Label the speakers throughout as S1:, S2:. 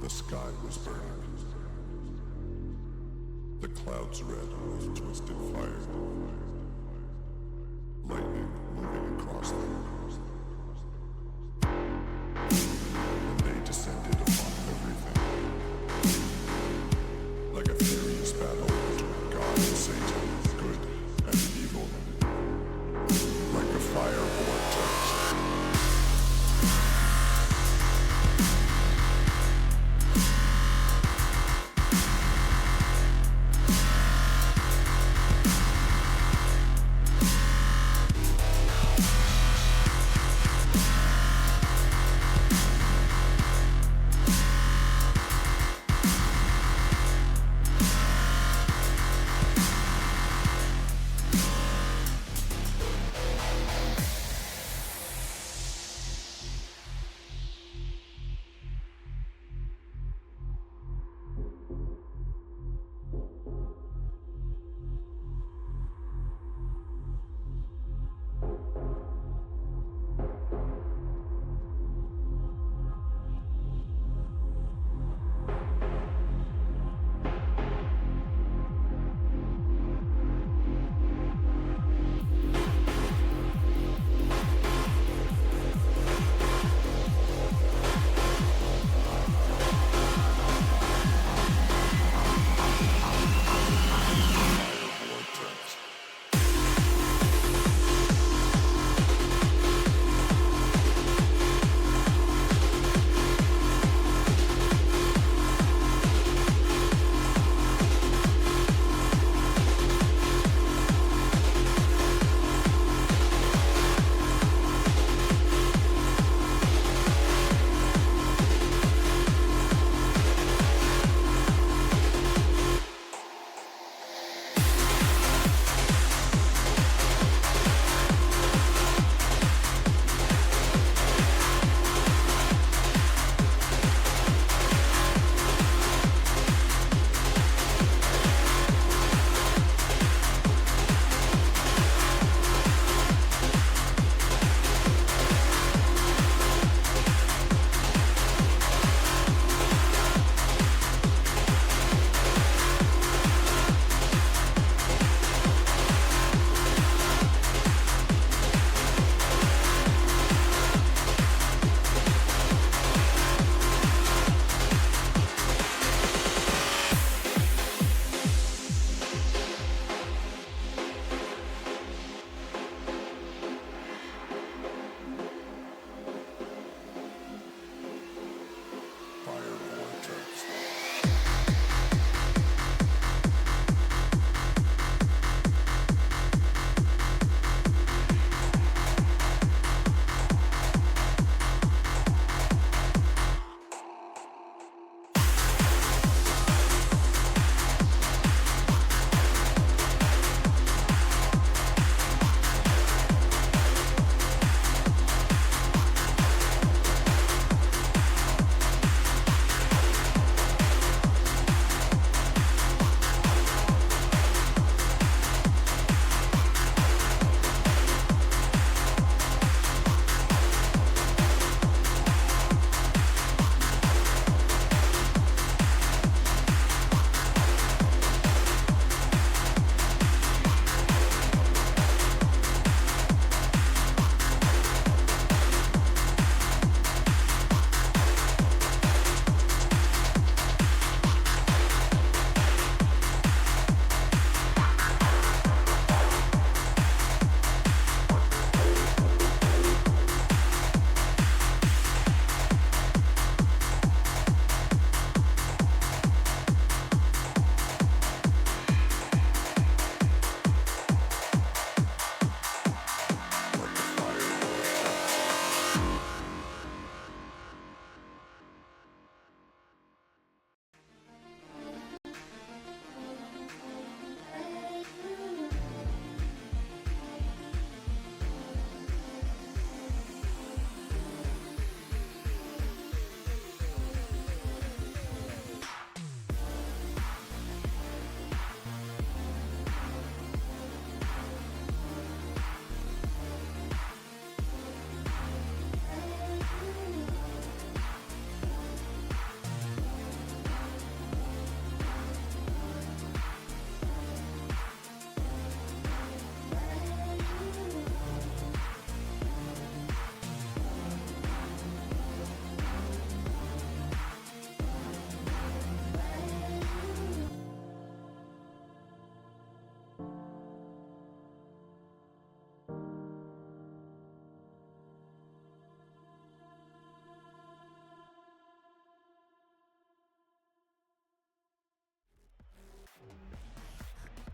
S1: The sky was burning. The clouds red with twisted fire. Lightning moving across them. And they descended upon everything. Like a furious battle between God and Satan, good and evil. Like a fire vortex.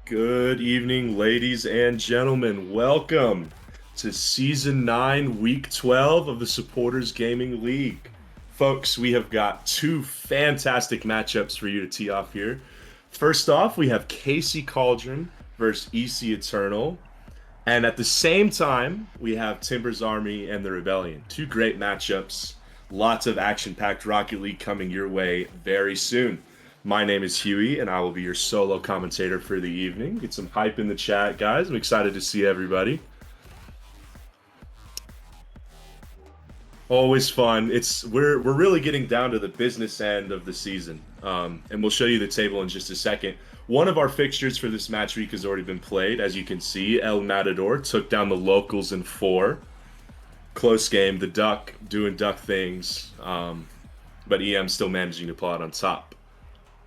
S2: Good evening, ladies and gentlemen. Welcome to Season 9, Week 12 of the Supporters Gaming League. Folks, we have got two fantastic matchups for you to tee off here. First off, we have KC Cauldron versus EC Eternal. And at the same time, we have Timber's Army and the Rebellion. Two great matchups. Lots of action-packed Rocket League coming your way very soon. My name is Huey, and I will be your solo commentator for the evening. Get some hype in the chat, guys. I'm excited to see everybody. Always fun. We're really getting down to the business end of the season, and we'll show you the table in just a second. One of our fixtures for this match week has already been played. As you can see, El Matador took down the locals in 4. Close game. The Duck doing Duck things, but EM still managing to pull out on top.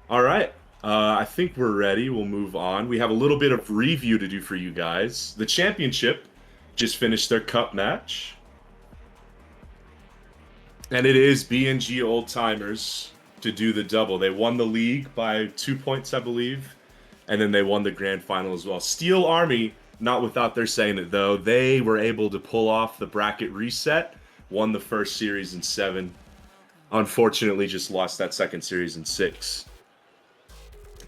S2: All right. I think we're ready. We'll move on. We have a little bit of review to do for you guys. The championship just finished their cup match. And it is BNG Old Timers to do the double. They won the league by 2 points, I believe. And then they won the grand final as well. Steel Army, not without their saying it though, they were able to pull off the bracket reset, won the first series in 7. Unfortunately, just lost that second series in 6.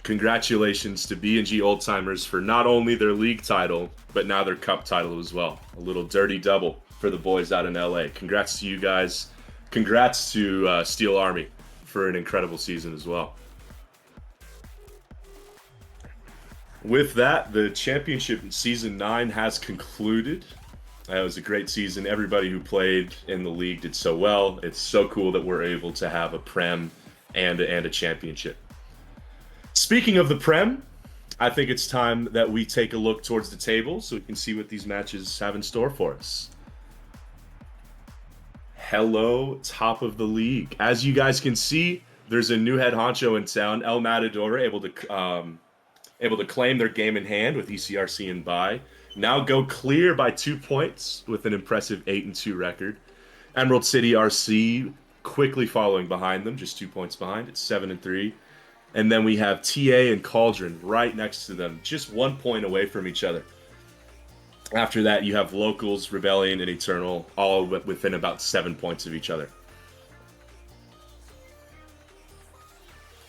S2: Congratulations to BNG Old Timers for not only their league title, but now their cup title as well. A little dirty double for the boys out in LA. Congrats to you guys. Congrats to Steel Army for an incredible season as well. With that, the championship in Season 9 has concluded. It was a great season. Everybody who played in the league did so well. It's so cool that we're able to have a Prem and a championship. Speaking of the Prem, I think it's time that we take a look towards the table so we can see what these matches have in store for us. Hello, top of the league. As you guys can see, there's a new head honcho in town. El Matador able to claim their game in hand with ECRC and bye. Now go clear by 2 points with an impressive 8-2 record. Emerald City RC quickly following behind them, just 2 points behind. It's 7-3. And then we have TA and Cauldron right next to them, just 1 point away from each other. After that, you have Locals, Rebellion, and Eternal, all within about 7 points of each other.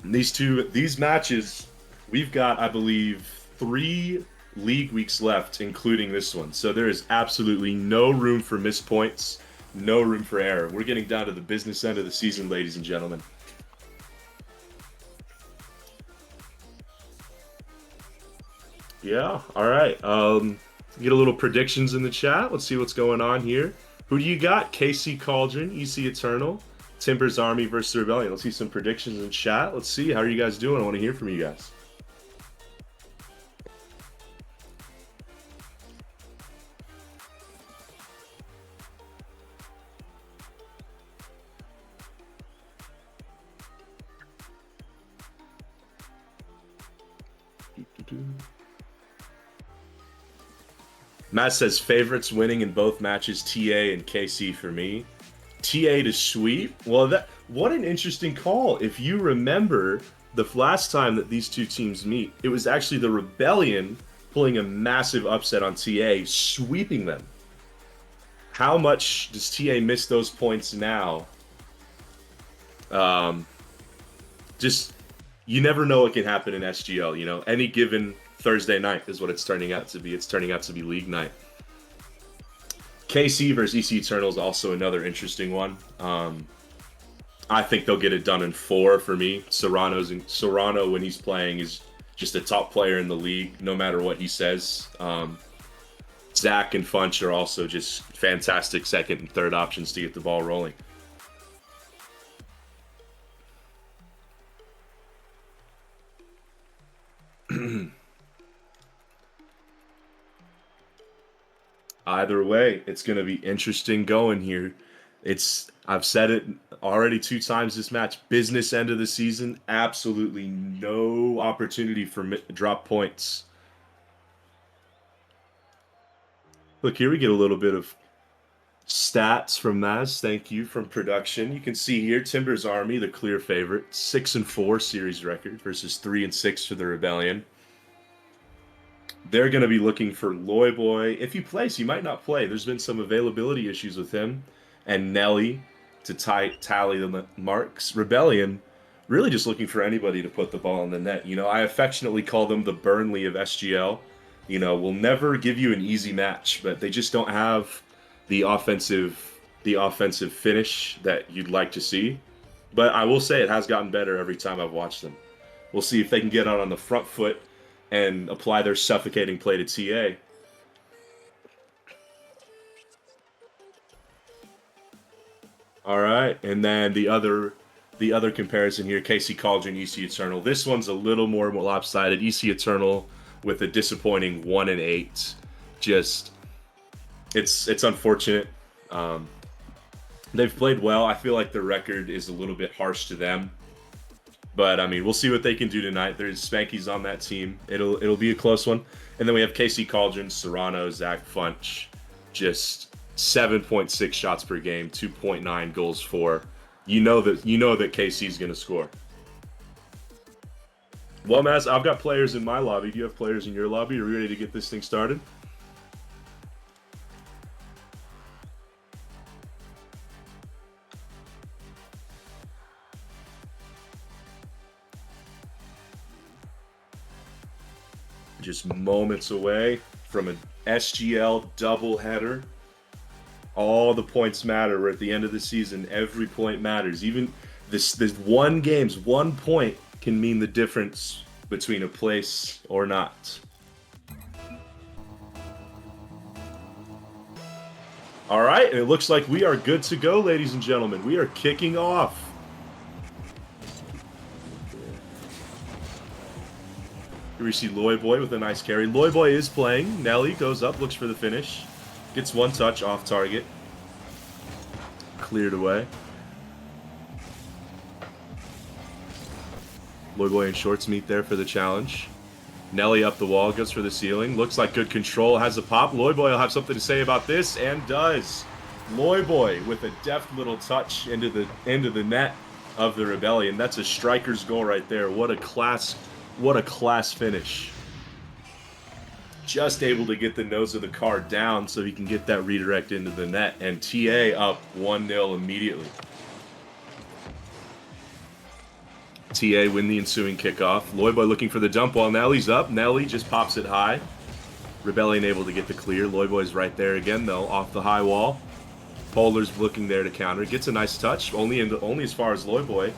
S2: And these matches, we've got, I believe, 3 league weeks left, including this one. So there is absolutely no room for missed points, no room for error. We're getting down to the business end of the season, ladies and gentlemen. Yeah, all right. Get a little predictions in the chat. Let's see what's going on here. Who do you got? KC Cauldron, EC Eternal, Timber's Army versus the Rebellion. Let's see some predictions in chat. Let's see. How are you guys doing? I want to hear from you guys. Matt says favorites winning in both matches, TA and KC for me. TA to sweep? Well, what an interesting call. If you remember the last time that these two teams meet, it was actually the Rebellion pulling a massive upset on TA, sweeping them. How much does TA miss those points now? Just, you never know what can happen in SGL, you know? Any given Thursday night is what it's turning out to be. It's turning out to be league night. KC versus EC Eternal is also another interesting one. I think they'll get it done in 4 for me. Serrano, when he's playing, is just a top player in the league, no matter what he says. Zach and Funch are also just fantastic second and third options to get the ball rolling. Either way, it's going to be interesting going here. I've said it already 2 times this match. Business end of the season, absolutely no opportunity for drop points. Look, here we get a little bit of stats from Maz. Thank you, from production. You can see here Timber's Army, the clear favorite, 6-4 series record versus 3-6 for the Rebellion. They're going to be looking for Loyboy. If he plays, he might not play. There's been some availability issues with him. And Nelly to tally the marks. Rebellion, really just looking for anybody to put the ball in the net. You know, I affectionately call them the Burnley of SGL. You know, will never give you an easy match, but they just don't have the offensive finish that you'd like to see. But I will say it has gotten better every time I've watched them. We'll see if they can get out on the front foot and apply their suffocating play to TA. All right, and then the other comparison here, KC Cauldron, EC Eternal. This one's a little more lopsided. EC Eternal with a disappointing 1-8. Just, it's unfortunate. They've played well. I feel like the record is a little bit harsh to them. But I mean, we'll see what they can do tonight. There's Spanky's on that team. It'll be a close one. And then we have KC Cauldron, Serrano, Zach Funch. Just 7.6 shots per game, 2.9 goals for. You know that KC's gonna score. Well, Maz, I've got players in my lobby. Do you have players in your lobby? Are we ready to get this thing started? Just moments away from an SGL doubleheader. All the points matter. We're at the end of the season. Every point matters. Even this one game's 1 point can mean the difference between a place or not. All right, and it looks like we are good to go, ladies and gentlemen. We are kicking off. Here we see Loyboy with a nice carry. Loyboy is playing. Nelly goes up, looks for the finish. Gets one touch off target. Cleared away. Loyboy and Shorts meet there for the challenge. Nelly up the wall, goes for the ceiling. Looks like good control, has a pop. Loyboy will have something to say about this, and does. Loyboy with a deft little touch into the net of the Rebellion. That's a striker's goal right there. What a class finish. Just able to get the nose of the car down so he can get that redirect into the net. And TA up 1-0 immediately. TA win the ensuing kickoff. Loyboy looking for the dump while Nelly's up. Nelly just pops it high. Rebellion able to get the clear. Loyboy's right there again, though, off the high wall. Polar's looking there to counter. Gets a nice touch, only as far as Loyboy.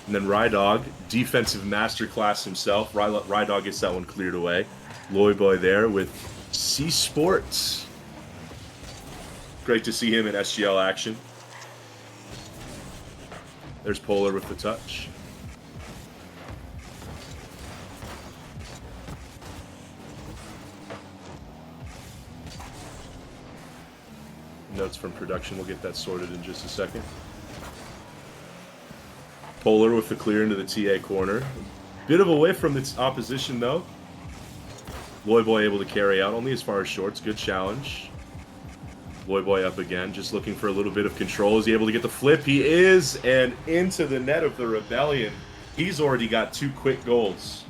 S2: And then Rydog, defensive masterclass himself. Rydog gets that one cleared away. Loyboy there with C Sports. Great to see him in SGL action. There's Polar with the touch. Notes from production, we'll get that sorted in just a second. Polar with the clear into the TA corner. Bit of a whiff from its opposition, though. Loyboy able to carry out, only as far as Shorts. Good challenge. Loyboy up again, just looking for a little bit of control. Is he able to get the flip? He is, and into the net of the Rebellion. He's already got 2 quick goals.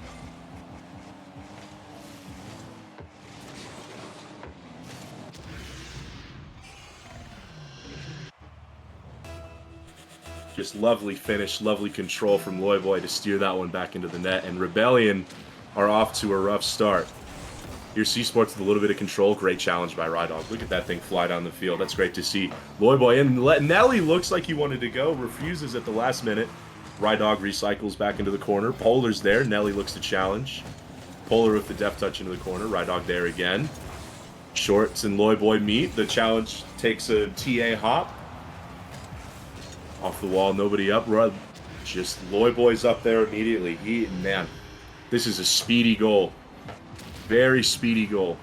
S2: Just lovely finish, lovely control from Loyboy to steer that one back into the net. And Rebellion are off to a rough start. Here's C Sports with a little bit of control. Great challenge by Rydog. Look at that thing fly down the field. That's great to see. Loyboy in. Nelly looks like he wanted to go. Refuses at the last minute. Rydog recycles back into the corner. Polar's there. Nelly looks to challenge. Polar with the deft touch into the corner. Rydog there again. Shorts and Loyboy meet. The challenge takes a TA hop. Off the wall, nobody up. Just Loyboy's up there immediately. Man, this is a speedy goal. Very speedy goal.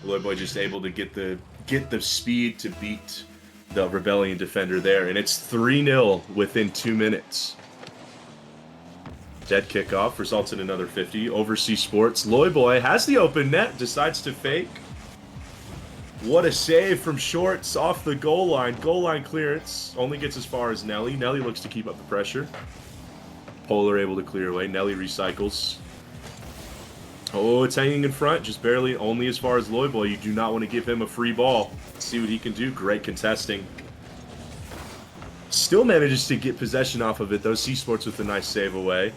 S2: Loyboy just able to get the speed to beat the Rebellion defender there, and it's 3-0 within 2 minutes. Dead kickoff results in another 50. Overseas Sports. Loyboy has the open net, decides to fake. What a save from Shorts off the goal line. Goal line clearance. Only gets as far as Nelly. Nelly looks to keep up the pressure. Polar able to clear away. Nelly recycles. Oh, it's hanging in front, just barely, only as far as Loyboy. You do not want to give him a free ball. See what he can do. Great contesting. Still manages to get possession off of it, though. C Sports with a nice save away.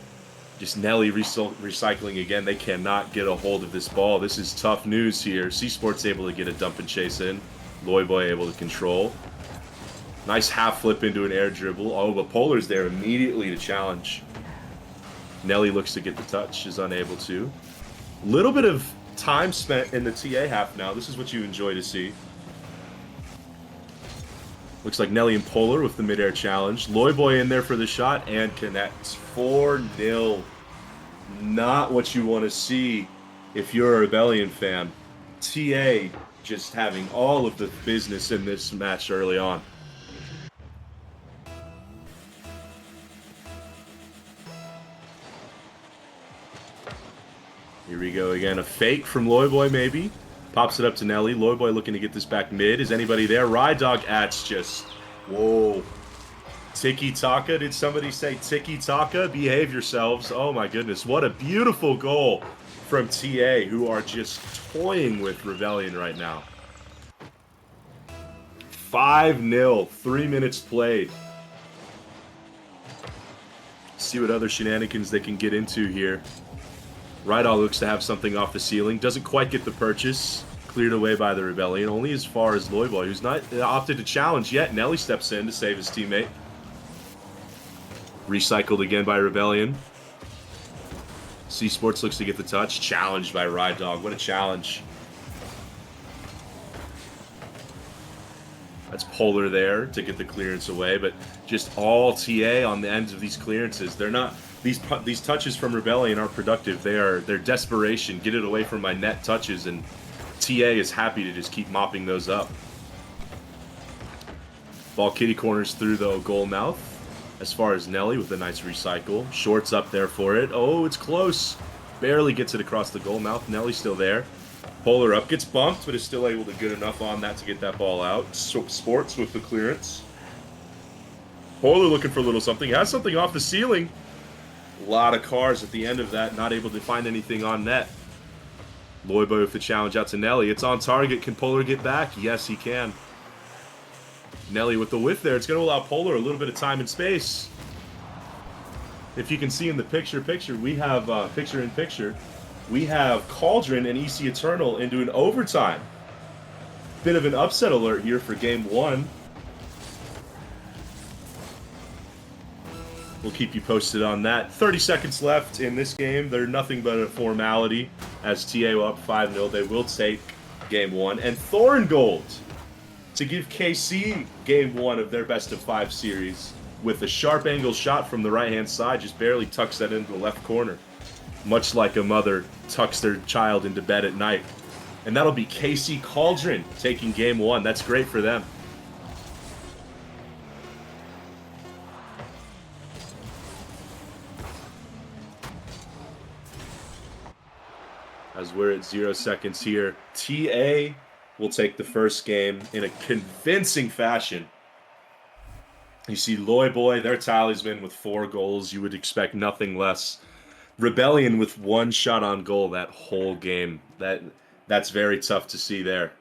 S2: Just Nelly recycling again. They cannot get a hold of this ball. This is tough news here. C Sports able to get a dump and chase in. Loyboy able to control. Nice half flip into an air dribble. Oh, but Polar's there immediately to challenge. Nelly looks to get the touch, is unable to. Little bit of time spent in the TA half now. This is what you enjoy to see. Looks like Nelly and Polar with the midair challenge. Loyboy in there for the shot and connects. 4-0. Not what you want to see if you're a Rebellion fan. TA just having all of the business in this match early on. Here we go again. A fake from Loyboy maybe. Pops it up to Nelly. Loyboy looking to get this back mid. Is anybody there? Ride Dog Ats just... Whoa. Tiki-taka? Did somebody say tiki-taka? Behave yourselves. Oh my goodness. What a beautiful goal from TA, who are just toying with Rebellion right now. 5-0. 3 minutes played. See what other shenanigans they can get into here. Rydog looks to have something off the ceiling. Doesn't quite get the purchase. Cleared away by the Rebellion. Only as far as Loyboy, who's not opted to challenge yet. Nelly steps in to save his teammate. Recycled again by Rebellion. C Sports looks to get the touch. Challenged by Rydog. What a challenge. That's Polar there to get the clearance away, but just all TA on the ends of these clearances. They're not... These touches from Rebellion aren't productive. They're desperation. Get it away from my net touches, and TA is happy to just keep mopping those up. Ball kitty corners through the goal mouth. As far as Nelly with a nice recycle. Shorts up there for it. Oh, it's close. Barely gets it across the goal mouth. Nelly's still there. Polar up, gets bumped, but is still able to get enough on that to get that ball out. Sports with the clearance. Polar looking for a little something. Has something off the ceiling. A lot of cars at the end of that, not able to find anything on net. Loyboy with the challenge out to Nelly. It's on target. Can Polar get back? Yes, he can. Nelly with the whiff there. It's going to allow Polar a little bit of time and space. If you can see in the picture, we have picture-in-picture. We have Cauldron and EC Eternal into an overtime. Bit of an upset alert here for Game 1. We'll keep you posted on that. 30 seconds left in this game. They're nothing but a formality. As TA up 5-0, they will take Game 1. And Thorngold to give KC Game 1 of their best-of-5 series with a sharp angle shot from the right-hand side. Just barely tucks that into the left corner. Much like a mother tucks their child into bed at night. And that'll be KC Cauldron taking Game 1. That's great for them. As we're at 0 seconds here, TA will take the first game in a convincing fashion. You see Loyboy, their talisman with 4 goals. You would expect nothing less. Rebellion with 1 shot on goal that whole game. That's very tough to see there.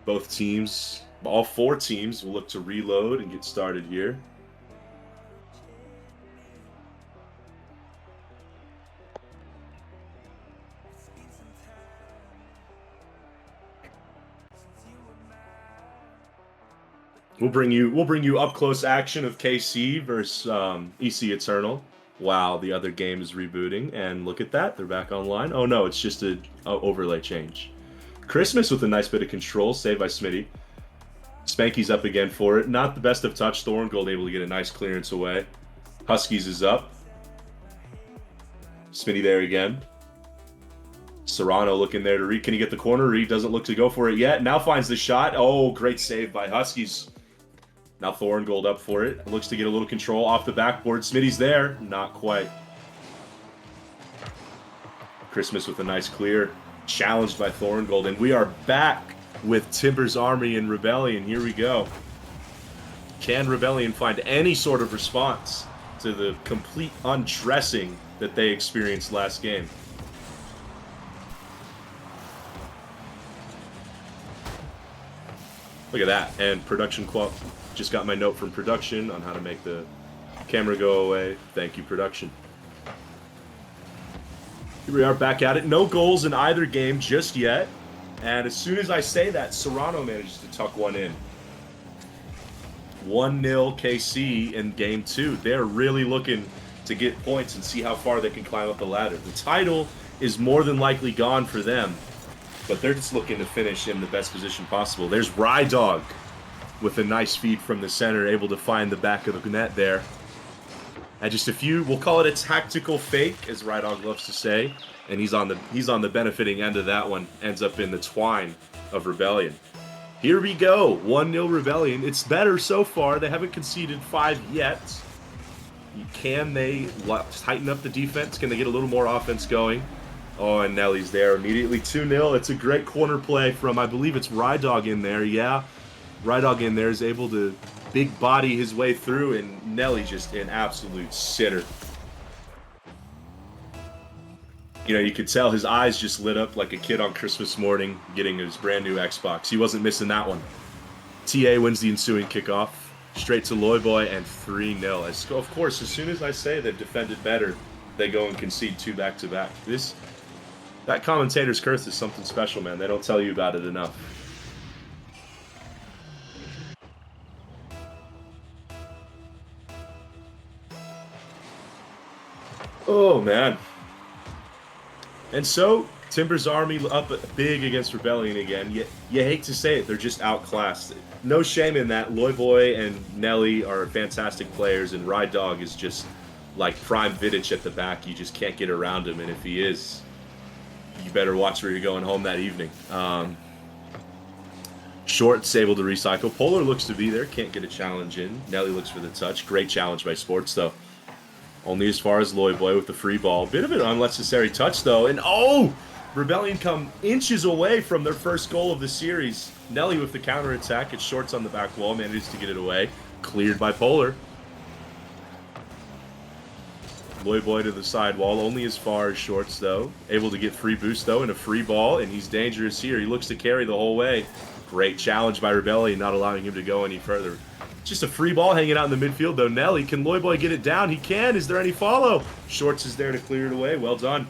S2: Both teams, all 4 teams will look to reload and get started here. We'll bring you up close action of KC versus EC Eternal while the other game is rebooting. And look at that, they're back online. Oh no, it's just a overlay change. Christmas with a nice bit of control, saved by Smitty. Spanky's up again for it. Not the best of touch. Thorngold able to get a nice clearance away. Huskies is up. Smitty there again. Serrano looking there to Reed. Can he get the corner? Reed doesn't look to go for it yet. Now finds the shot. Oh, great save by Huskies. Now Thorngold up for it. Looks to get a little control off the backboard. Smitty's there. Not quite. Christmas with a nice clear, challenged by Thorngold, and we are back with Timber's Army and Rebellion. Here we go. Can Rebellion find any sort of response to the complete undressing that they experienced last game? Look at that. And production just got my note from production on how to make the camera go away. Thank you, production. Here we are back at it. No goals in either game just yet. And as soon as I say that, Serrano manages to tuck one in. 1-0 KC in game 2. They're really looking to get points and see how far they can climb up the ladder. The title is more than likely gone for them, but they're just looking to finish in the best position possible. There's Rydog with a nice feed from the center, able to find the back of the net there. And just a few, we'll call it a tactical fake, as Rydog loves to say, and he's on the benefiting end of that one. Ends up in the twine of Rebellion. Here we go, 1-0 Rebellion. It's better so far. They haven't conceded 5 yet. Can they tighten up the defense? Can they get a little more offense going? Oh, and Nelly's there immediately. 2-0. It's a great corner play from, I believe it's Rydog in there. Yeah, Rydog in there is able to big body his way through, and Nelly just an absolute sitter. You know, you could tell his eyes just lit up like a kid on Christmas morning getting his brand new Xbox. He wasn't missing that one. TA wins the ensuing kickoff. Straight to Loyboy and 3-0. Of course, as soon as I say they've defended better, they go and concede 2 back-to-back. That commentator's curse is something special, man. They don't tell you about it enough. Oh, man. And so, Timber's Army up big against Rebellion again. You hate to say it, they're just outclassed. No shame in that. Loyboy and Nelly are fantastic players, and Rydog is just like prime Vidic at the back. You just can't get around him, and if he is, you better watch where you're going home that evening. Short's able to recycle. Polar looks to be there, can't get a challenge in. Nelly looks for the touch. Great challenge by Sports, though. Only as far as Loyboy with the free ball. Bit of an unnecessary touch, though. And oh! Rebellion come inches away from their first goal of the series. Nelly with the counterattack. It's Shorts on the back wall. Manages to get it away. Cleared by Polar. Loyboy to the sidewall. Only as far as Shorts, though. Able to get free boost, though, and a free ball. And he's dangerous here. He looks to carry the whole way. Great challenge by Rebellion, not allowing him to go any further. Just a free ball hanging out in the midfield, though. Nelly, can Loyboy get it down? He can. Is there any follow? Shorts is there to clear it away. Well done.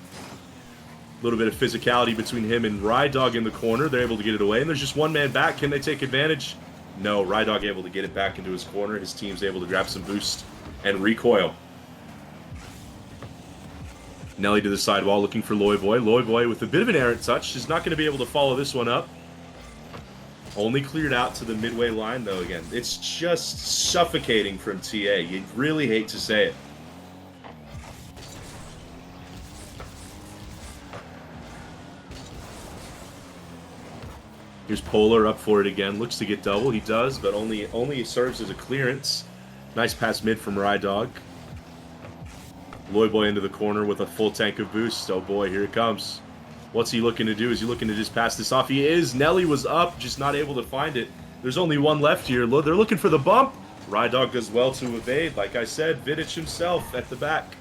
S2: A little bit of physicality between him and Rydog in the corner. They're able to get it away, and there's just one man back. Can they take advantage? No. Rydog able to get it back into his corner. His team's able to grab some boost and recoil. Nelly to the sidewall looking for Loyboy. Loyboy with a bit of an errant touch is not going to be able to follow this one up. Only cleared out to the midway line, though, again. It's just suffocating from TA. You really hate to say it. Here's Polar up for it again. Looks to get double. He does, but only serves as a clearance. Nice pass mid from Rydog. Loyboy into the corner with a full tank of boost. Oh boy, here it comes. What's he looking to do? Is he looking to just pass this off? He is. Nelly was up, just not able to find it. There's only one left here. They're looking for the bump. Rydog does well to evade. Like I said, Vidic himself at the back.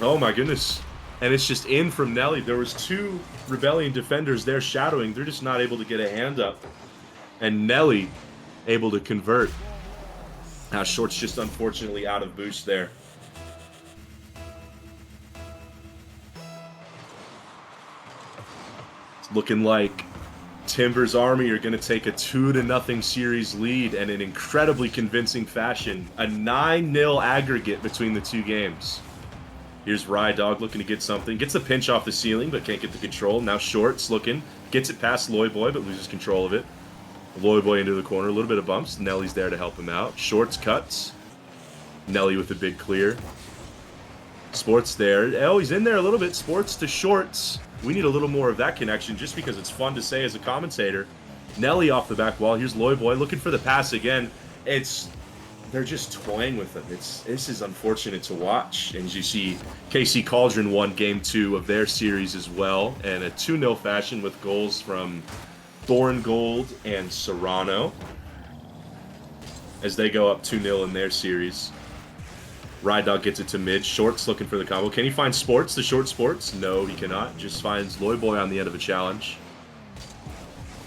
S2: Oh my goodness. And it's just in from Nelly. There was 2 Rebellion defenders there shadowing. They're just not able to get a hand up. And Nelly able to convert. Now Short's just unfortunately out of boost there. Looking like Timber's Army are going to take a 2-0 series lead and in incredibly convincing fashion. A 9-0 aggregate between the 2 games. Here's Rydog looking to get something. Gets a pinch off the ceiling, but can't get the control. Now Shorts looking. Gets it past Loyboy, but loses control of it. Loyboy into the corner. A little bit of bumps. Nelly's there to help him out. Shorts cuts. Nelly with a big clear. Sports there. Oh, he's in there a little bit. Sports to Shorts. We need a little more of that connection just because it's fun to say as a commentator. Nelly off the back wall. Here's Loyboy looking for the pass again. It's they're just toying with them. This is unfortunate to watch. And as you see, KC Cauldron won game 2 of their series as well, and a 2-0 fashion with goals from Thorngold and Serrano as they go up 2-0 in their series. Ride Dog gets it to mid. Short's looking for the combo. Can he find Sports, the short Sports? No, he cannot. Just finds Loyboy on the end of a challenge.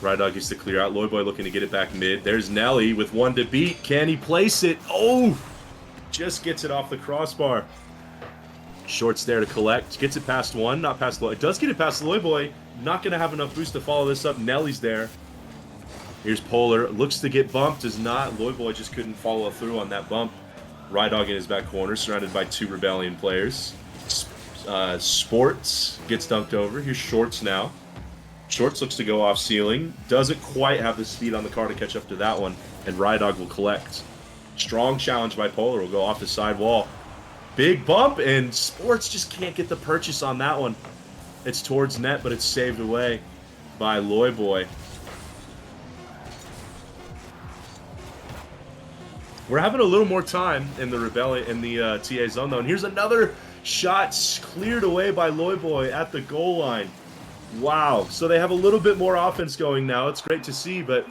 S2: Ride Dog gets to clear out. Loyboy looking to get it back mid. There's Nelly with 1 to beat. Can he place it? Oh! Just gets it off the crossbar. Short's there to collect. Gets it past 1. Not past Loy. Does get it past Loyboy. Not going to have enough boost to follow this up. Nelly's there. Here's Polar. Looks to get bumped. Does not. Loyboy just couldn't follow through on that bump. Ride Dog in his back corner. Surrounded by 2 Rebellion players. Sports gets dunked over. Here's Shorts now. Shorts looks to go off ceiling. Doesn't quite have the speed on the car to catch up to that one. And Ride Dog will collect. Strong challenge by Polar. Will go off the side wall. Big bump, and Sports just can't get the purchase on that one. It's towards net, but it's saved away by Loyboy. We're having a little more time in the Rebellion, in the TA zone, though. And here's another shot cleared away by Loyboy at the goal line. Wow, so they have a little bit more offense going now. It's great to see, but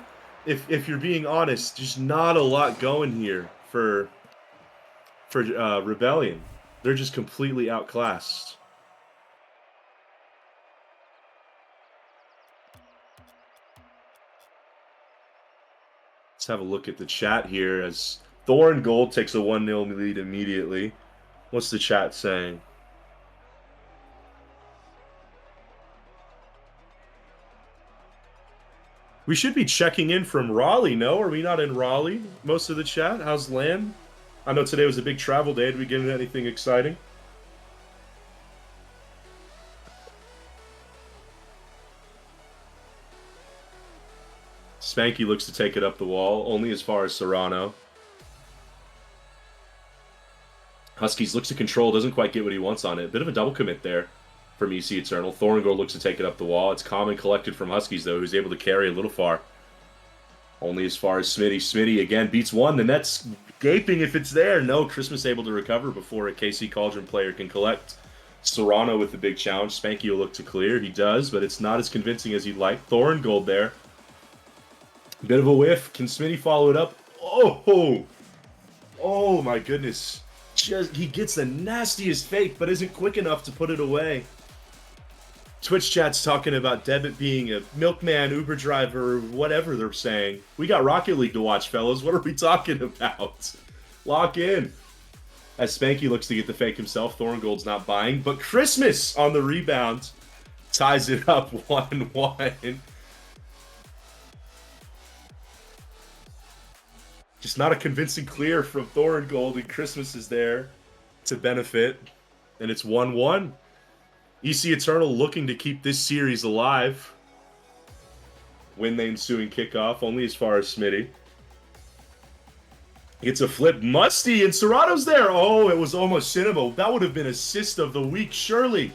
S2: if you're being honest, just not a lot going here for Rebellion. They're just completely outclassed. Let's have a look at the chat here as Thorngold takes a 1-0 lead immediately. What's the chat saying? We should be checking in from Raleigh, no? Are we not in Raleigh? Most of the chat? How's land? I know today was a big travel day. Did we get into anything exciting? Spanky looks to take it up the wall, only as far as Serrano. Huskies looks to control, doesn't quite get what he wants on it. Bit of a double commit there from EC Eternal. Thorngold looks to take it up the wall. It's calm and collected from Huskies, though, who's able to carry a little far. Only as far as Smitty. Smitty, again, beats 1. The net's gaping if it's there. No, Christmas able to recover before a KC Cauldron player can collect. Serrano with the big challenge. Spanky will look to clear. He does, but it's not as convincing as he'd like. Thorngold there. Bit of a whiff. Can Smitty follow it up? Oh! Oh, my goodness. He gets the nastiest fake, but isn't quick enough to put it away. Twitch chat's talking about Debit being a milkman, Uber driver, whatever they're saying. We got Rocket League to watch, fellas. What are we talking about? Lock in. As Spanky looks to get the fake himself, Thorngold's not buying, but Christmas on the rebound ties it up 1-1. Just not a convincing clear from Thorngold, and Christmas is there to benefit, and it's 1-1. EC Eternal looking to keep this series alive. Win the ensuing kickoff, only as far as Smitty. Gets a flip, Musty, and Serrano's there. Oh, it was almost Cinema. That would have been assist of the week, surely.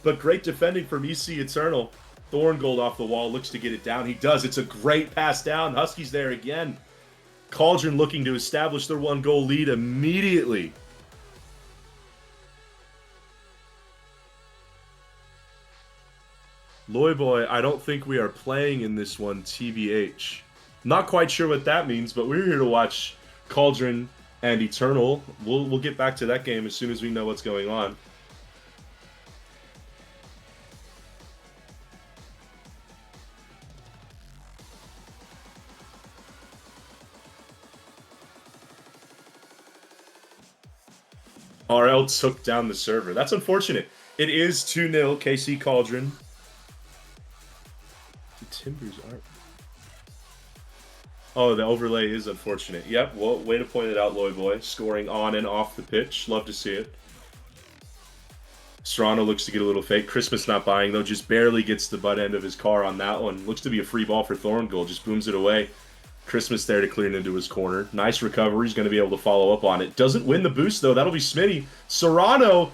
S2: But great defending from EC Eternal. Thorngold off the wall, looks to get it down. He does. It's a great pass down. Huskies there again. Cauldron looking to establish their 1-goal lead immediately. Loyboy, I don't think we are playing in this one, TBH. Not quite sure what that means, but we're here to watch Cauldron and Eternal. We'll get back to that game as soon as we know what's going on. RL took down the server. That's unfortunate. It is 2-0 KC Cauldron. The Timbers aren't... Oh, the overlay is unfortunate. Yep, well, way to point it out, Loyboy. Scoring on and off the pitch. Love to see it. Serrano looks to get a little fake. Christmas not buying, though. Just barely gets the butt end of his car on that one. Looks to be a free ball for Thorngold. Just booms it away. Christmas there to clear it into his corner. Nice recovery. He's going to be able to follow up on it. Doesn't win the boost, though. That'll be Smitty. Serrano.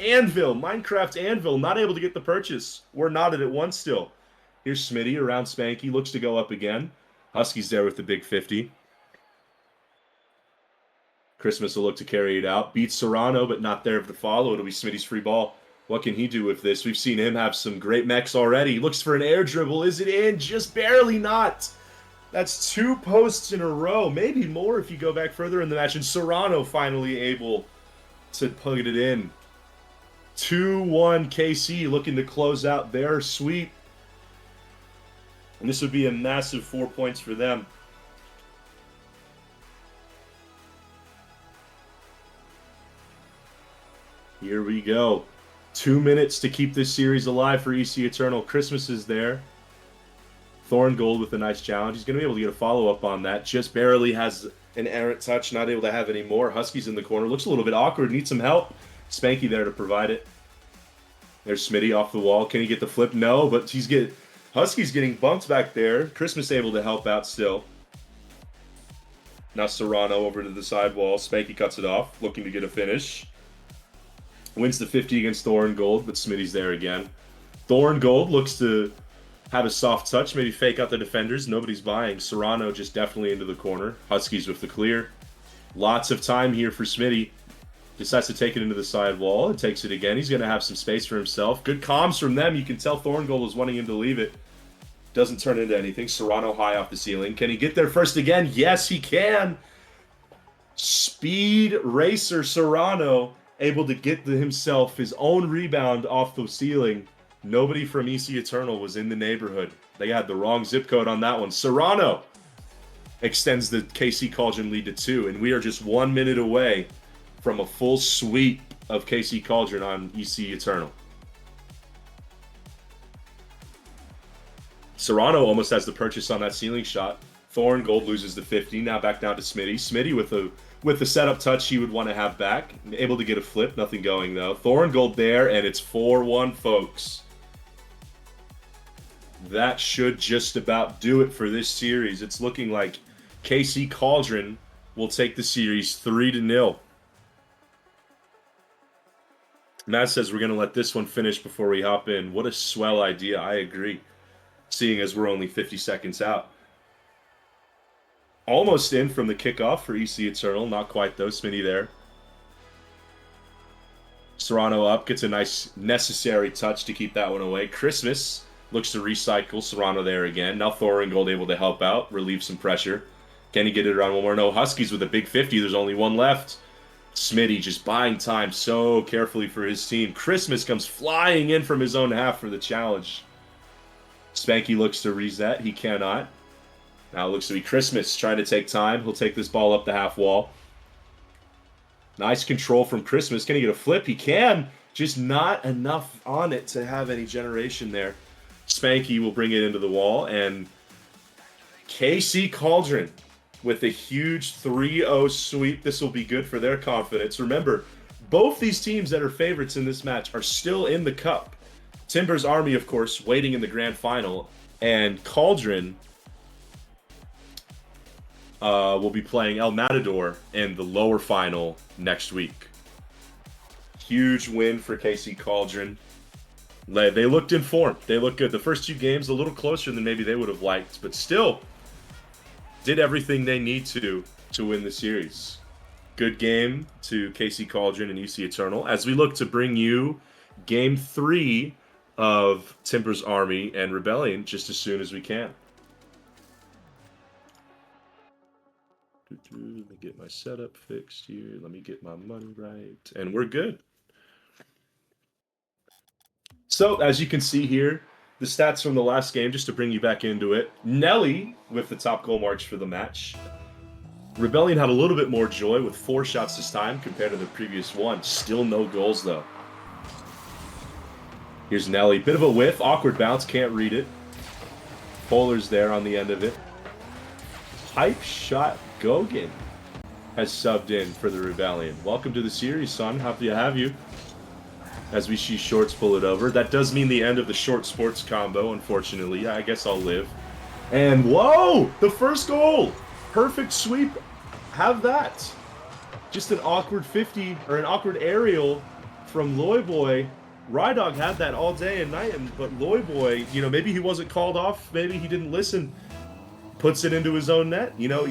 S2: Anvil. Minecraft Anvil. Not able to get the purchase. We're knotted at 1 still. Here's Smitty around Spanky. Looks to go up again. Huskies there with the big 50. Christmas will look to carry it out. Beats Serrano, but not there to follow. It'll be Smitty's free ball. What can he do with this? We've seen him have some great mechs already. Looks for an air dribble. Is it in? Just barely not. That's 2 posts in a row. Maybe more if you go back further in the match. And Serrano finally able to put it in. 2-1 KC looking to close out their sweep. And this would be a massive 4 points for them. Here we go. 2 minutes to keep this series alive for EC Eternal. Christmas is there. Thorngold with a nice challenge. He's going to be able to get a follow-up on that. Just barely has an errant touch. Not able to have any more. Husky's in the corner. Looks a little bit awkward. Needs some help. Spanky there to provide it. There's Smitty off the wall. Can he get the flip? No, but Husky's getting bumped back there. Christmas able to help out still. Now Serrano over to the sidewall. Spanky cuts it off. Looking to get a finish. Wins the 50 against Thorngold, but Smitty's there again. Thorngold looks to have a soft touch, maybe fake out the defenders. Nobody's buying. Serrano just definitely into the corner. Huskies with the clear. Lots of time here for Smitty. Decides to take it into the sidewall and takes it again. He's going to have some space for himself. Good comms from them. You can tell Thorngold was wanting him to leave it. Doesn't turn into anything. Serrano high off the ceiling. Can he get there first again? Yes, he can. Speed racer Serrano able to get himself his own rebound off the ceiling. Nobody from EC Eternal was in the neighborhood. They had the wrong zip code on that one. Serrano extends the KC Cauldron lead to 2, and we are just 1 minute away from a full sweep of KC Cauldron on EC Eternal. Serrano almost has the purchase on that ceiling shot. Thorngold loses the 50. Now back down to Smitty. Smitty with the setup touch he would want to have back. Able to get a flip. Nothing going though. Thorngold there, and it's 4-1, folks. That should just about do it for this series. It's looking like KC Cauldron will take the series 3-0. Matt says we're going to let this one finish before we hop in. What a swell idea. I agree. Seeing as we're only 50 seconds out. Almost in from the kickoff for EC Eternal. Not quite though. Smitty there. Serrano up. Gets a nice necessary touch to keep that one away. Christmas looks to recycle. Serrano there again. Now Thorngold able to help out. Relieve some pressure. Can he get it around one more? No. Huskies with a big 50. There's only one left. Smitty just buying time so carefully for his team. Christmas comes flying in from his own half for the challenge. Spanky looks to reset. He cannot. Now it looks to be Christmas trying to take time. He'll take this ball up the half wall. Nice control from Christmas. Can he get a flip? He can. Just not enough on it to have any generation there. Spanky will bring it into the wall. And KC Cauldron with a huge 3-0 sweep. This will be good for their confidence. Remember, both these teams that are favorites in this match are still in the cup. Timbers Army, of course, waiting in the grand final. And Cauldron will be playing El Matador in the lower final next week. Huge win for KC Cauldron. They looked in form. They looked good. The first 2 games a little closer than maybe they would have liked, but still did everything they need to win the series. Good game to KC Cauldron and EC Eternal as we look to bring you Game 3 of Timbers Army and Rebellion just as soon as we can. Let me get my setup fixed here. Let me get my money right. And we're good. So, as you can see here, the stats from the last game, just to bring you back into it. Nelly with the top goal marks for the match. Rebellion had a little bit more joy with 4 shots this time compared to the previous one. Still no goals, though. Here's Nelly. Bit of a whiff. Awkward bounce. Can't read it. Polar's there on the end of it. Pipe Shot Gogan has subbed in for the Rebellion. Welcome to the series, son. Happy to have you. As we see Shorts pull it over. That does mean the end of the Short Sports combo, unfortunately. I guess I'll live. And whoa! The first goal! Perfect sweep. Have that. Just an awkward 50, or an awkward aerial from Loyboy. Rydog had that all day and night, but Loyboy, maybe he wasn't called off. Maybe he didn't listen. puts it into his own net. You know,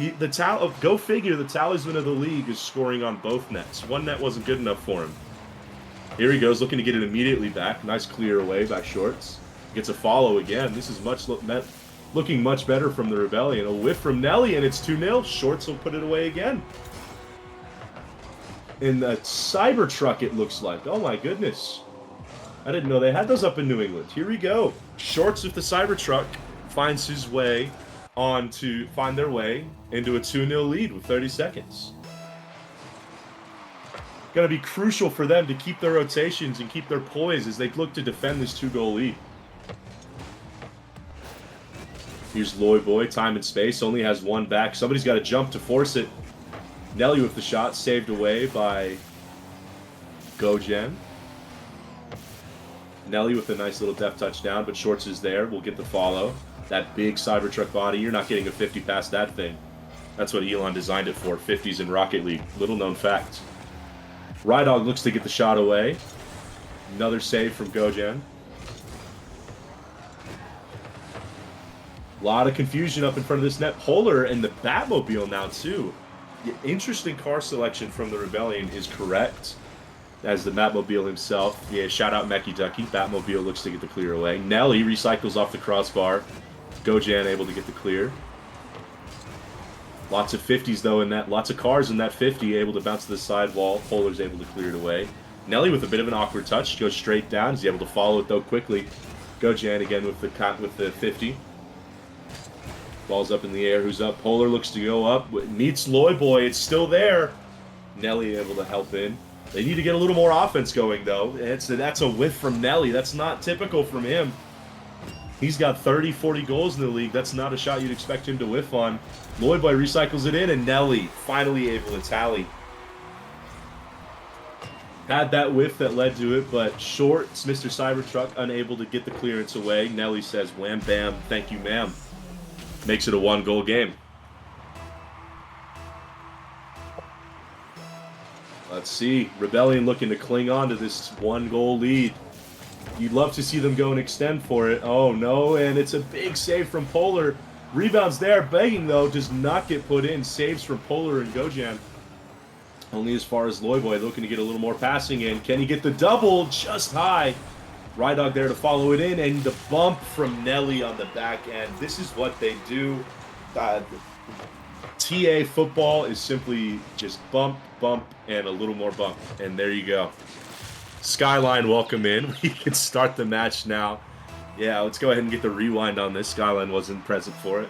S2: go figure, the talisman of the league is scoring on both nets. One net wasn't good enough for him. Here he goes, looking to get it immediately back. Nice clear away by Shorts. Gets a follow again. This is looking much better from the Rebellion. A whiff from Nelly, and it's 2-0. Shorts will put it away again. In the Cybertruck, it looks like. Oh my goodness. I didn't know they had those up in New England. Here we go. Shorts with the Cybertruck finds their way into a 2-0 lead with 30 seconds. Going to be crucial for them to keep their rotations and keep their poise as they look to defend this 2-goal lead. Here's Loy Boy, time and space, only has one back. Somebody's got to jump to force it. Nelly with the shot, saved away by Gojen. Nelly with a nice little deft touchdown, but Shorts is there. We'll get the follow. That big Cybertruck body, you're not getting a 50 past that thing. That's what Elon designed it for, 50s in Rocket League. Little known fact. Rydog looks to get the shot away. Another save from Gojen. A lot of confusion up in front of this net. Polar and the Batmobile now, too. The interesting car selection from the Rebellion is correct. As the Batmobile himself. Yeah, shout out Mecky Ducky. Batmobile looks to get the clear away. Nelly recycles off the crossbar. Gojan able to get the clear. Lots of 50s, though, in that. Lots of cars in that 50 able to bounce to the sidewall. Polar's able to clear it away. Nelly with a bit of an awkward touch. Goes straight down. He's able to follow it, though, quickly. Gojan again with the 50. Ball's up in the air. Who's up? Polar looks to go up. Meets Loy Boy. It's still there. Nelly able to help in. They need to get a little more offense going, though. That's a whiff from Nelly. That's not typical from him. He's got 30, 40 goals in the league. That's not a shot you'd expect him to whiff on. Loy Boy recycles it in, and Nelly finally able to tally. Had that whiff that led to it, but Shorts, Mr. Cybertruck, unable to get the clearance away. Nelly says, wham, bam, thank you, ma'am. Makes it a 1-goal game. Let's see. Rebellion looking to cling on to this 1-goal lead. You'd love to see them go and extend for it. Oh, no, and it's a big save from Polar. Rebounds there. Begging, though, does not get put in. Saves from Polar and Gojan. Only as far as Loy Boy, looking to get a little more passing in. Can he get the double? Just high. Rydog there to follow it in, and the bump from Nelly on the back end. This is what they do. TA football is simply just bump, bump, and a little more bump. And there you go. Skyline, welcome in. We can start the match now. Yeah, let's go ahead and get the rewind on this. Skyline wasn't present for it.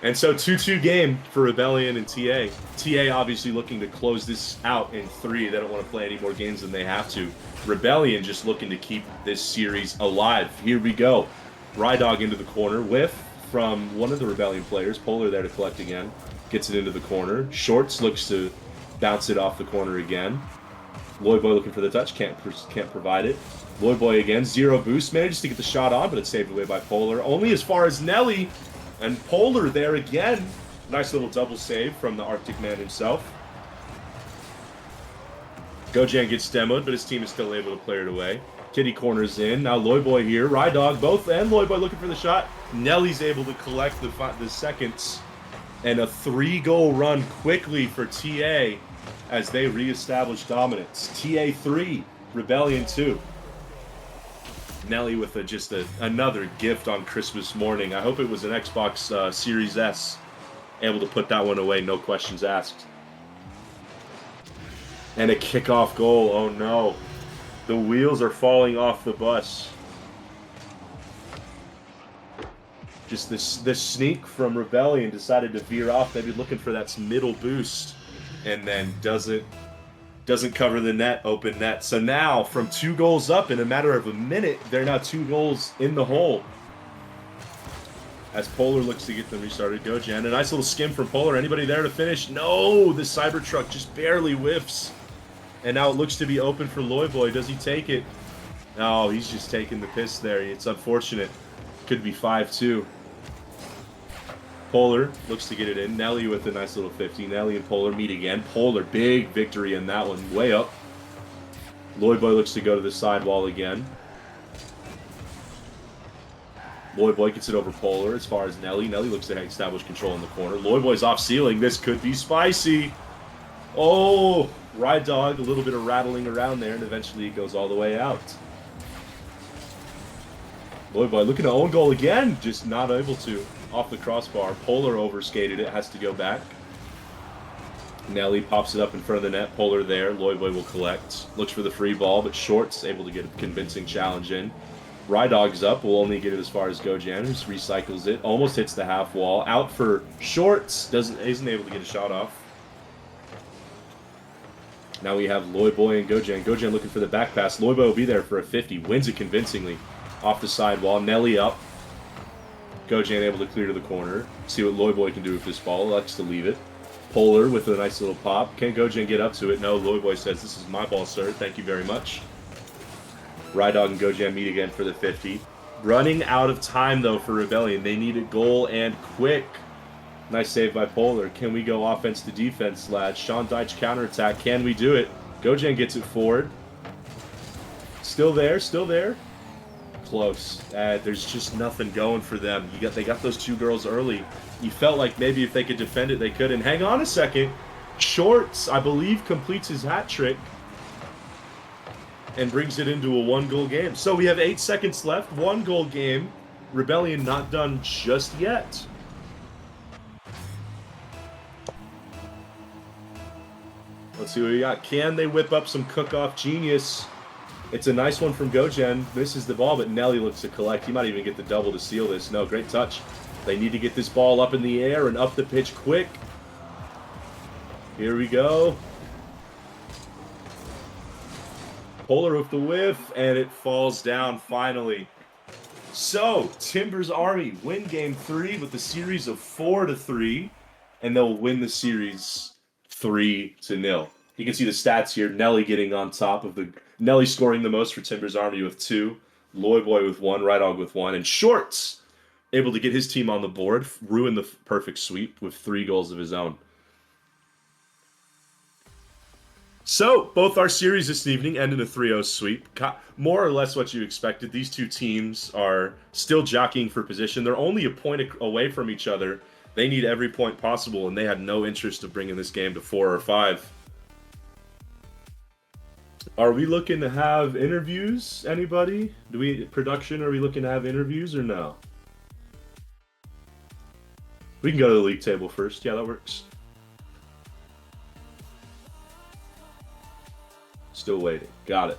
S2: And so 2-2 game for Rebellion and TA. TA obviously looking to close this out in 3. They don't want to play any more games than they have to. Rebellion just looking to keep this series alive. Here we go. Rydog into the corner. Whiff from one of the Rebellion players. Polar there to collect again. Gets it into the corner. Shorts looks to bounce it off the corner again. Loy Boy looking for the touch. Can't provide it. Loy Boy again. 0 boost. Manages to get the shot on, but it's saved away by Polar. Only as far as Nelly. And Polar there again. Nice little double save from the Arctic Man himself. Gojan gets demoed, but his team is still able to clear it away. Kitty corners in. Now Loy Boy here. Rydog both and Loy Boy looking for the shot. Nelly's able to collect the seconds. And a 3-goal run quickly for TA as they reestablish dominance. TA 3, Rebellion 2. Nelly with another gift on Christmas morning. I hope it was an Xbox Series S. Able to put that one away, no questions asked. And a kickoff goal. Oh no. The wheels are falling off the bus. Just this sneak from Rebellion decided to veer off. They've been looking for that middle boost. And then doesn't cover the net, open net. So now, from 2 goals up in a matter of a minute, they're now 2 goals in the hole. As Polar looks to get them restarted. Gojan, a nice little skim from Polar. Anybody there to finish? No! The Cybertruck just barely whiffs. And now it looks to be open for Loy Boy. Does he take it? No, he's just taking the piss there. It's unfortunate. Could be 5-2. Polar looks to get it in. Nelly with a nice little 50. Nelly and Polar meet again. Polar, big victory in that one. Way up. Loy Boy looks to go to the sidewall again. Loyboy gets it over Polar as far as Nelly. Nelly looks to establish control in the corner. Loyboy's off ceiling. This could be spicy. Oh, Ride Dog, a little bit of rattling around there, and eventually it goes all the way out. Loyboy looking to own goal again, just not able to. Off the crossbar. Polar overskated it, has to go back. Nelly pops it up in front of the net. Polar there. Loyboy will collect. Looks for the free ball, but Short's able to get a convincing challenge in. Rydog's up. Will only get it as far as Gojan, who recycles it. Almost hits the half wall. Out for Shorts. Isn't able to get a shot off. Now we have Loyboy and Gojan. Gojan looking for the back pass. Loyboy will be there for a 50. Wins it convincingly. Off the sidewall. Nelly up. Gojan able to clear to the corner. See what Loyboy can do with this ball. Likes to leave it. Polar with a nice little pop. Can Gojan get up to it? No, Loyboy says, "This is my ball, sir. Thank you very much." Rydog and Gojan meet again for the 50. Running out of time, though, for Rebellion. They need a goal and quick. Nice save by Polar. Can we go offense to defense, lads? Sean Deitch counterattack. Can we do it? Gojan gets it forward. Still there, still there. Close. There's just nothing going for them. They got those two girls early. You felt like maybe if they could defend it, they could. And hang on a second. Shorts, I believe, completes his hat trick and brings it into a one-goal game. So we have 8 seconds left. One-goal game. Rebellion not done just yet. Let's see what we got. Can they whip up some cook-off genius? It's a nice one from Gojan. Misses the ball, but Nelly looks to collect. He might even get the double to seal this. No, great touch. They need to get this ball up in the air and up the pitch quick. Here we go. Polar with the whiff, and it falls down finally. So, Timbers Army win game 3 with a series of 4-3, and they'll win the series 3-0. You can see the stats here. Nelly getting on top of Nelly scoring the most for Timbers Army with 2, Loyboy with 1, Rydog with 1, and Shorts able to get his team on the board, ruin the perfect sweep with 3 goals of his own. So, both our series this evening end in a 3-0 sweep. More or less what you expected. These two teams are still jockeying for position. They're only a point away from each other. They need every point possible, and they had no interest of bringing this game to 4 or 5. Are we looking to have interviews, anybody? Production, are we looking to have interviews or no? We can go to the league table first. Yeah, that works. Still waiting. Got it.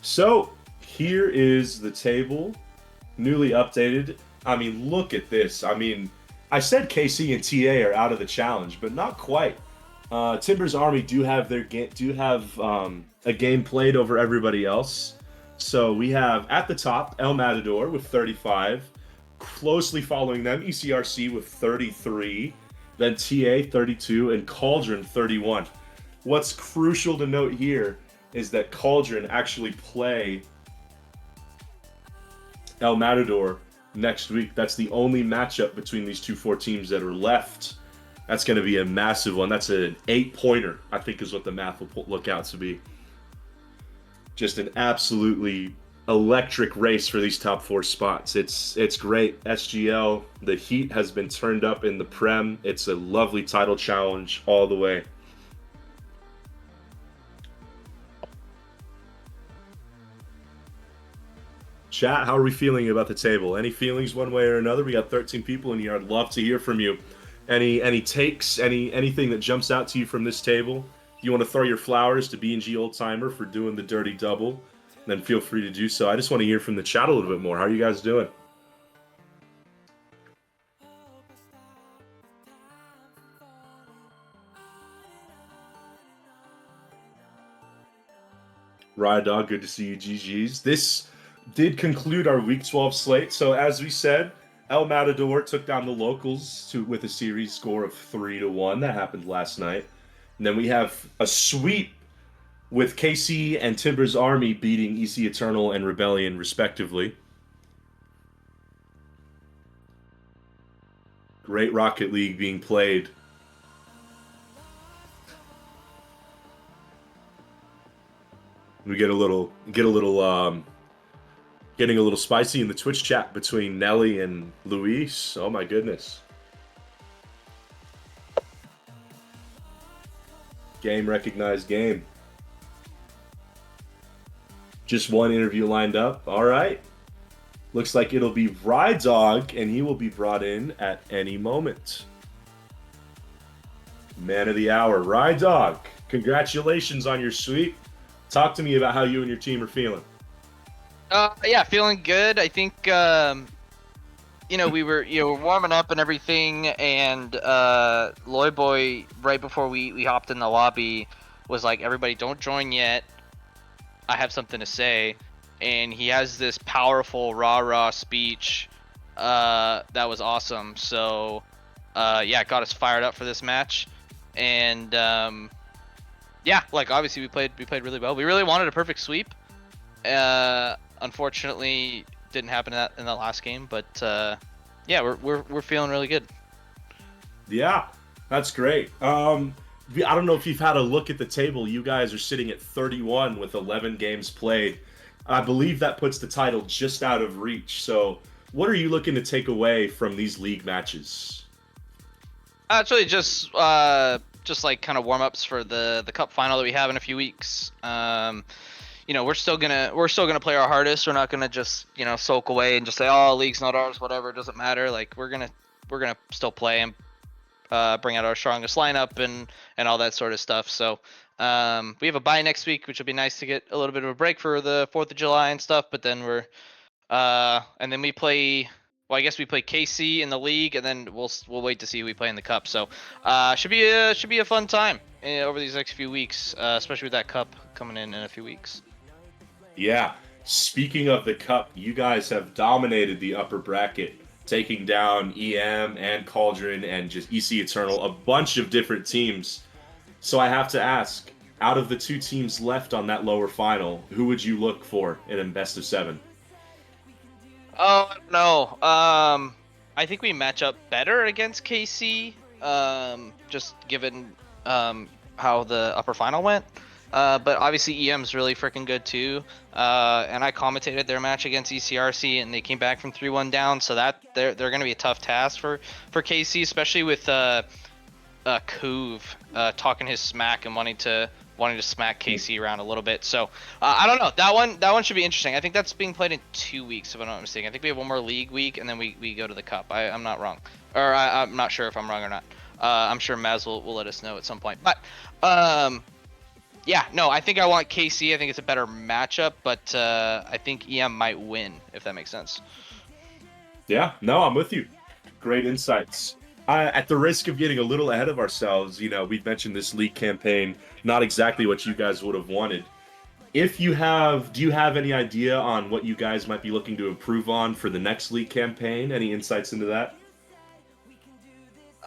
S2: So, here is the table. Newly updated. I mean, look at this. I mean, I said KC and TA are out of the challenge, but not quite. Timbers Army do have a game played over everybody else. So we have at the top El Matador with 35, closely following them ECRC with 33, then TA 32, and Cauldron 31. What's crucial to note here is that Cauldron actually play El Matador next week. That's the only matchup between these 4 teams that are left. That's going to be a massive one. That's an 8-pointer, I think is what the math will look out to be. Just an absolutely electric race for these top 4 spots. It's great. SGL, the heat has been turned up in the Prem. It's a lovely title challenge all the way. Chat, how are we feeling about the table? Any feelings one way or another? We got 13 people in here. I'd love to hear from you. Any takes, anything that jumps out to you from this table? If you want to throw your flowers to B&G Oldtimer for doing the dirty double, then feel free to do so. I just want to hear from the chat a little bit more. How are you guys doing? Ride Dog, good to see you, GG's. This did conclude our Week 12 slate. So as we said, El Matador took down the locals with a series score of 3-1. That happened last night. And then we have a sweep with KC and Timbers Army beating EC Eternal and Rebellion, respectively. Great Rocket League being played. We get a little Getting a little spicy in the Twitch chat between Nelly and Luis. Oh my goodness. Game recognized game. Just one interview lined up. All right. Looks like it'll be Rydog, and he will be brought in at any moment. Man of the hour, Rydog. Congratulations on your sweep. Talk to me about how you and your team are feeling.
S3: Yeah, feeling good. I think we were warming up and everything, and Loy Boy right before we hopped in the lobby was like, "Everybody, don't join yet. I have something to say." And he has this powerful rah speech that was awesome. So yeah, it got us fired up for this match, and yeah, like obviously we played really well. We really wanted a perfect sweep. Unfortunately, didn't happen in that last game, but yeah, we're feeling really good.
S2: Yeah, that's great. I don't know if you've had a look at the table. You guys are sitting at 31 with 11 games played. I believe that puts the title just out of reach. So, what are you looking to take away from these league matches?
S3: It's really just like kind of warm ups for the cup final that we have in a few weeks. We're still gonna play our hardest. We're not gonna just sulk away and just say, oh, league's not ours, whatever, it doesn't matter. Like we're gonna still play and bring out our strongest lineup and all that sort of stuff. So we have a bye next week, which will be nice to get a little bit of a break for the 4th of July and stuff. But then and then we play. Well, I guess we play KC in the league, and then we'll wait to see who we play in the cup. So should be a fun time over these next few weeks, especially with that cup coming in a few weeks.
S2: Yeah. Speaking of the cup, you guys have dominated the upper bracket, taking down EM and Cauldron and just EC Eternal, a bunch of different teams. So I have to ask, out of the two teams left on that lower final, who would you look for in a best of 7?
S3: Oh, I don't know. I think we match up better against KC. Just given how the upper final went. But obviously EM's really freaking good too. And I commentated their match against ECRC, and they came back from 3-1 down. So that they're gonna be a tough task for KC, especially with Kuv talking his smack and wanting to smack KC around a little bit. So I don't know. That one should be interesting. I think that's being played in 2 weeks, if I'm not mistaken. I think we have one more league week, and then we go to the cup. I'm not wrong, or I'm not sure if I'm wrong or not. I'm sure Maz will let us know at some point. But yeah, no, I think I want KC. I think it's a better matchup, but I think EM might win, if that makes sense.
S2: Yeah, no, I'm with you. Great insights. At the risk of getting a little ahead of ourselves, we've mentioned this league campaign, not exactly what you guys would have wanted. Do you have any idea on what you guys might be looking to improve on for the next league campaign? Any insights into that?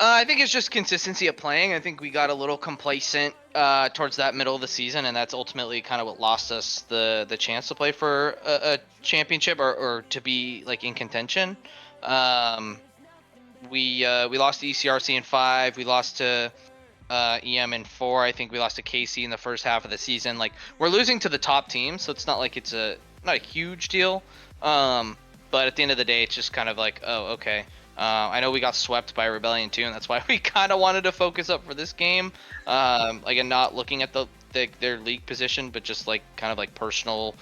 S3: I think it's just consistency of playing. I think we got a little complacent towards that middle of the season, and that's ultimately kind of what lost us the chance to play for a championship or to be like in contention. We lost to ECRC in 5. We lost to EM in 4. I think we lost to KC in the first half of the season. Like we're losing to the top team, so it's not like it's not a huge deal. But at the end of the day, it's just kind of like, oh, okay. I know we got swept by Rebellion 2, and that's why we kind of wanted to focus up for this game. Like, and not looking at their league position, but just like kind of like personal,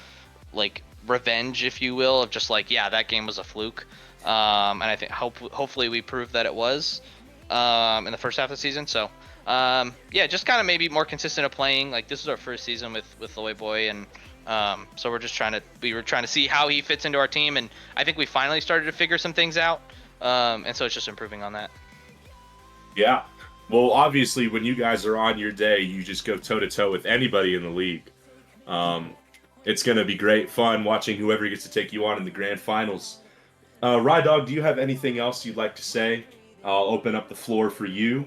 S3: like revenge, if you will, of just like, yeah, that game was a fluke. And I think hopefully we proved that it was in the first half of the season. So yeah, just kind of maybe more consistent of playing. Like this is our first season with Loy Boy, and so we were trying to see how he fits into our team, and I think we finally started to figure some things out. And so it's just improving on that.
S2: Yeah. Well, obviously, when you guys are on your day, you just go toe-to-toe with anybody in the league. It's going to be great fun watching whoever gets to take you on in the grand finals. Rydog, do you have anything else you'd like to say? I'll open up the floor for you.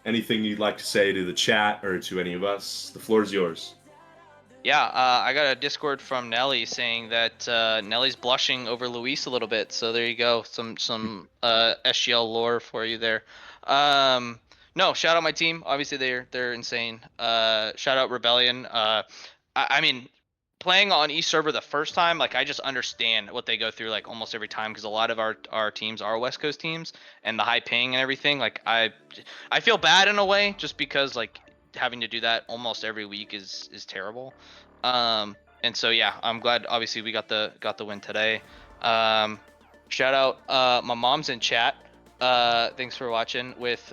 S2: Anything you'd like to say to the chat or to any of us? The floor is yours.
S3: Yeah, I got a Discord from Nelly saying that Nelly's blushing over Luis a little bit. So there you go, some SGL lore for you there. No, shout out my team. Obviously they're insane. Shout out Rebellion. I mean, playing on East server the first time, like I just understand what they go through like almost every time because a lot of our teams are West Coast teams and the high ping and everything. Like I feel bad in a way just because like having to do that almost every week is terrible. And so yeah, I'm glad obviously we got the win today. Shout out my mom's in chat. Thanks for watching with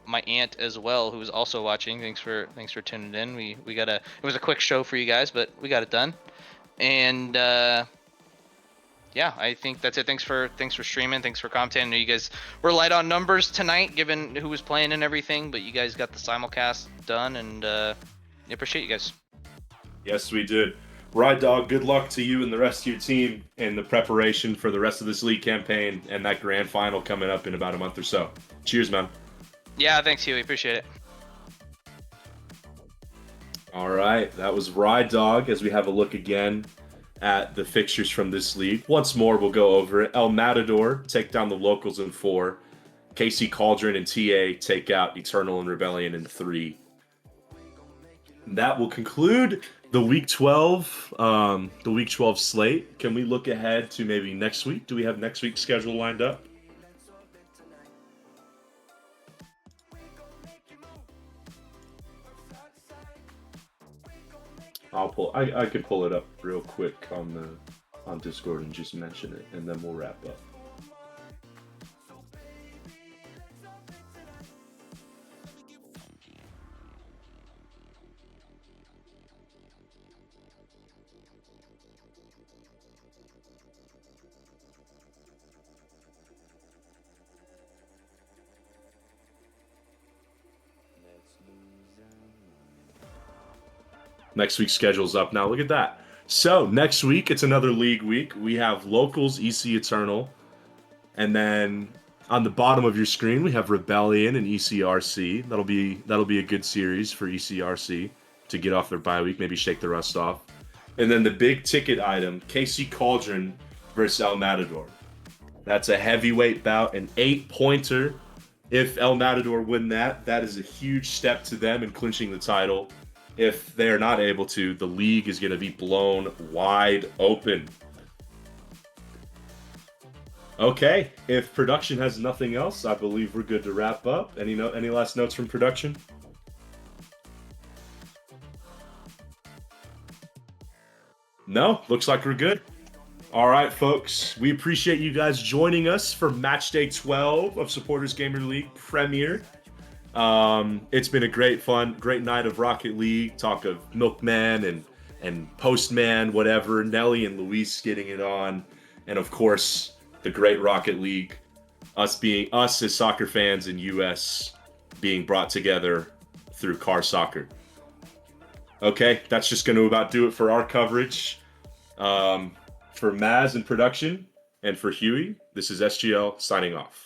S3: my aunt as well, who's also watching. Thanks for tuning in. We got it was a quick show for you guys, but we got it done. And yeah, I think that's it. Thanks for streaming. Thanks for commenting. I know you guys were light on numbers tonight, given who was playing and everything, but you guys got the simulcast done, and I appreciate you guys.
S2: Yes, we did. Ride Dog, good luck to you and the rest of your team in the preparation for the rest of this league campaign and that grand final coming up in about a month or so. Cheers, man.
S3: Yeah, thanks, Huey. Appreciate it.
S2: All right, that was Ride Dog as we have a look again at the fixtures from this league. Once more, we'll go over it. El Matador take down the locals in 4. KC Cauldron and TA take out Eternal and Rebellion in 3. That will conclude the week 12 slate. Can we look ahead to maybe next week? Do we have next week's schedule lined up? I could pull it up real quick on Discord and just mention it, and then we'll wrap up. Next week's schedule's up now. Look at that. So next week, it's another league week. We have locals, EC Eternal. And then on the bottom of your screen, we have Rebellion and ECRC. That'll be a good series for ECRC to get off their bye week, maybe shake the rust off. And then the big ticket item, KC Cauldron versus El Matador. That's a heavyweight bout, an 8-pointer. If El Matador win that is a huge step to them in clinching the title. If they're not able to, the league is going to be blown wide open. Okay, if production has nothing else, I believe we're good to wrap up. Any last notes from production? No, looks like we're good. All right, folks, we appreciate you guys joining us for match day 12 of Supporters Gamer League Premier. It's been a great night of Rocket League, talk of Milkman and Postman, whatever, Nelly and Luis getting it on, and of course, the great Rocket League, us as soccer fans in US being brought together through car soccer. Okay, that's just going to about do it for our coverage. For Maz in production and for Huey, this is SGL signing off.